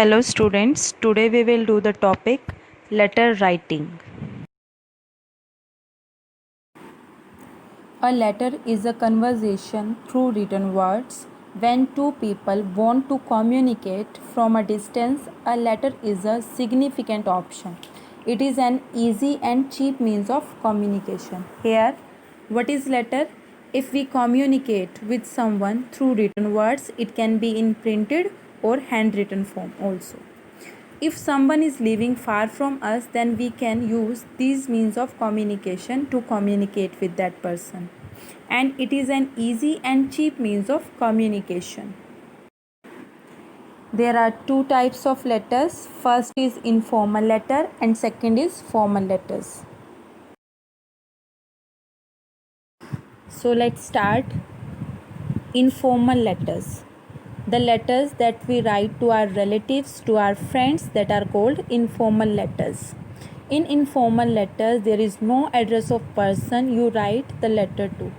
Hello students, today we will do the topic letter writing. A letter is a conversation through written words. When two people want to communicate from a distance, a letter is a significant option. It is an easy and cheap means of communication. Here, what is letter? If we communicate with someone through written words, it can be in printed or handwritten form also. If someone is living far from us, then we can use these means of communication to communicate with that person. And it is an easy and cheap means of communication. There are two types of letters. First is informal letter and second is formal letters. So let's start. Informal letters. The letters that we write to our relatives, to our friends, that are called informal letters. In informal letters, there is no address of person you write the letter to,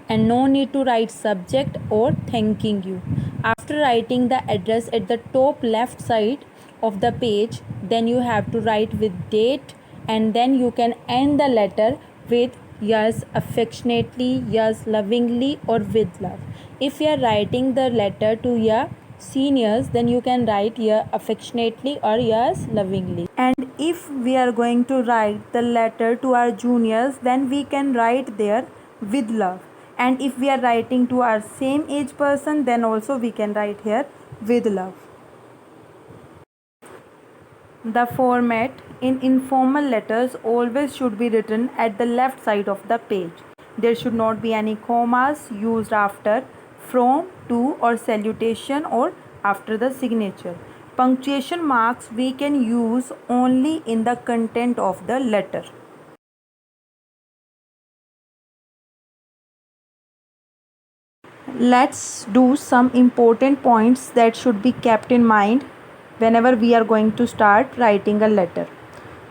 and no need to write subject or thanking you. After writing the address at the top left side of the page, then you have to write with date, and then you can end the letter with yours affectionately, yours lovingly, or with love. If you are writing the letter to your seniors, then you can write your affectionately or yours lovingly. And if we are going to write the letter to our juniors, then we can write there with love. And if we are writing to our same age person, then also we can write here with love. The format in informal letters always should be written at the left side of the page. There should not be any commas used after from, to, or salutation, or after the signature. Punctuation marks we can use only in the content of the letter. Let's do some important points that should be kept in mind whenever we are going to start writing a letter.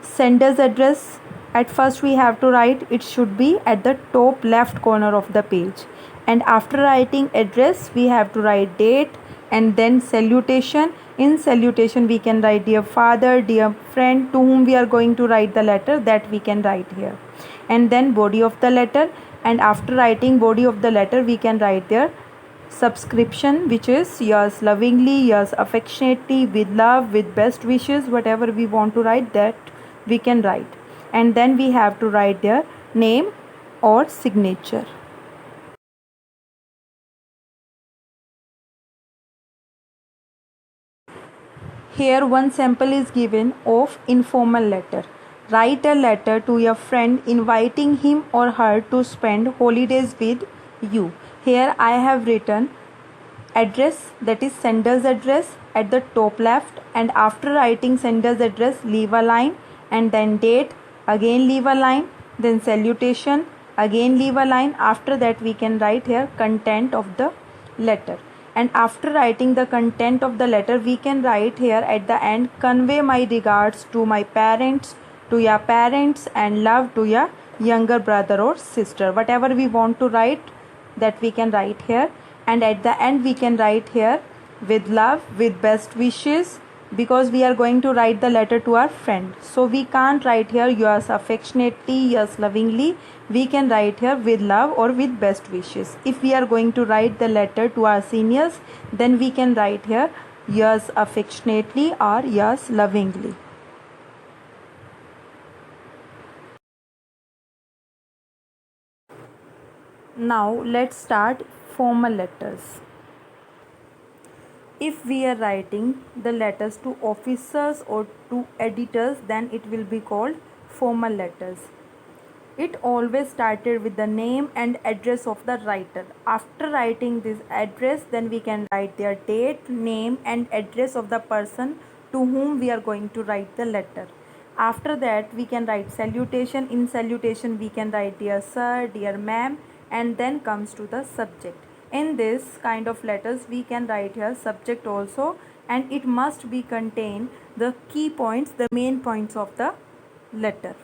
Sender's address. At first we have to write, it should be at the top left corner of the page. And after writing address, we have to write date and then salutation. In salutation we can write dear father, dear friend to whom we are going to write the letter, that we can write here. And then body of the letter, and after writing body of the letter we can write there subscription, which is yours lovingly, yours affectionately, with love, with best wishes, whatever we want to write, that we can write. And then we have to write their name or signature. Here one sample is given of informal letter. Write a letter to your friend inviting him or her to spend holidays with you. Here I have written address, that is sender's address, at the top left, and after writing sender's address leave a line, and then date, again leave a line, then salutation, again leave a line. After that we can write here content of the letter. And after writing the content of the letter we can write here at the end, convey my regards to my parents, to your parents, and love to your younger brother or sister. Whatever we want to write, that we can write here. And at the end we can write here with love, with best wishes, because we are going to write the letter to our friend. So we can't write here yours affectionately, yours lovingly. We can write here with love or with best wishes. If we are going to write the letter to our seniors, then we can write here yours affectionately or yours lovingly. Now let's start formal letters. If we are writing the letters to officers or to editors, then it will be called formal letters. It always started with the name and address of the writer. After writing this address, then we can write their date, name, and address of the person to whom we are going to write the letter. After that, we can write salutation. In salutation, we can write dear sir, dear ma'am, and then comes to the subject. In this kind of letters, we can write here subject also, and it must be contain the key points, the main points of the letter.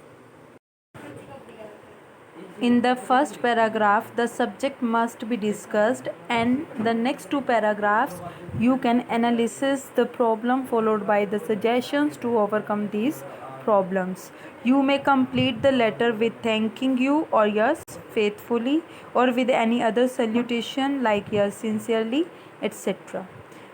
In the first paragraph, the subject must be discussed, and the next two paragraphs you can analyze the problem followed by the suggestions to overcome these problems. You may complete the letter with thanking you or yours faithfully, or with any other salutation like yours sincerely, etc.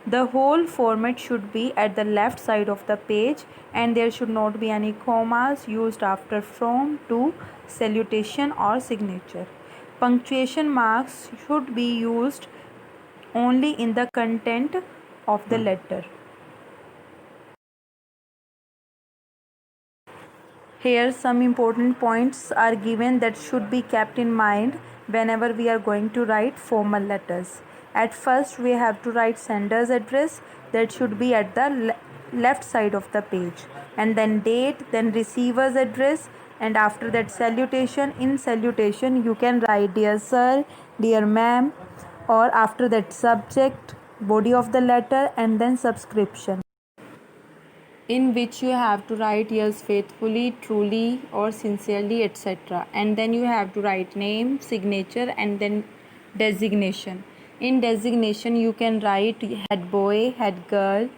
The whole format should be at the left side of the page, and there should not be any commas used after from, to, salutation or signature. Punctuation marks should be used only in the content of the letter. Here some important points are given that should be kept in mind whenever we are going to write formal letters. At first we have to write sender's address, that should be at the left side of the page, and then date, then receiver's address, and after that salutation. In salutation you can write dear sir, dear ma'am, or after that subject, body of the letter, and then subscription, in which you have to write yours faithfully, truly, or sincerely, etc. And then you have to write name, signature, and then designation. In designation you can write head boy, head girl,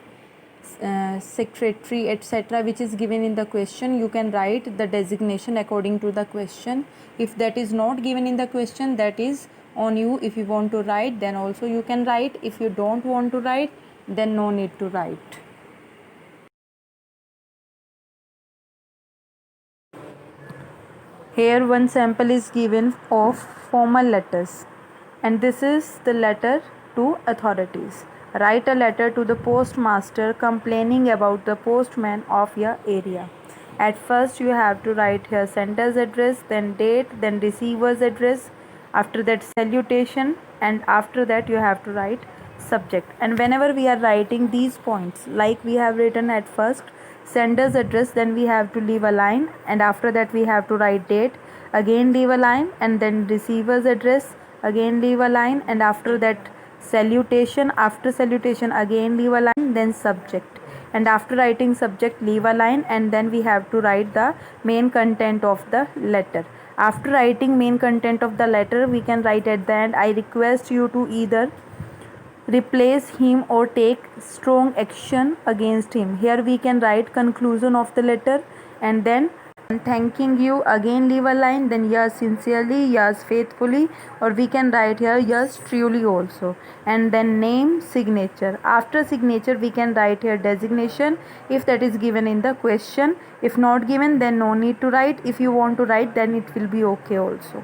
secretary, etc., which is given in the question. You can write the designation according to the question. If that is not given in the question, that is on you. If you want to write, then also you can write. If you don't want to write, then no need to write. Here one sample is given of formal letters, and this is the letter to authorities. Write a letter to the postmaster complaining about the postman of your area. At first you have to write here sender's address, then date, then receiver's address, after that salutation, and after that you have to write subject. And whenever we are writing these points, like we have written at first sender's address, then we have to leave a line, and after that we have to write date, again leave a line, and then receiver's address, again leave a line, and after that salutation, after salutation again leave a line, then subject, and after writing subject leave a line, and then we have to write the main content of the letter. After writing main content of the letter, we can write at the end, I request you to either replace him or take strong action against him. Here we can write conclusion of the letter, and then thanking you, again leave a line, then yours sincerely, yours faithfully, or we can write here yours truly also, and then name, signature. After signature we can write here designation if that is given in the question. If not given, then no need to write. If you want to write, then it will be okay also.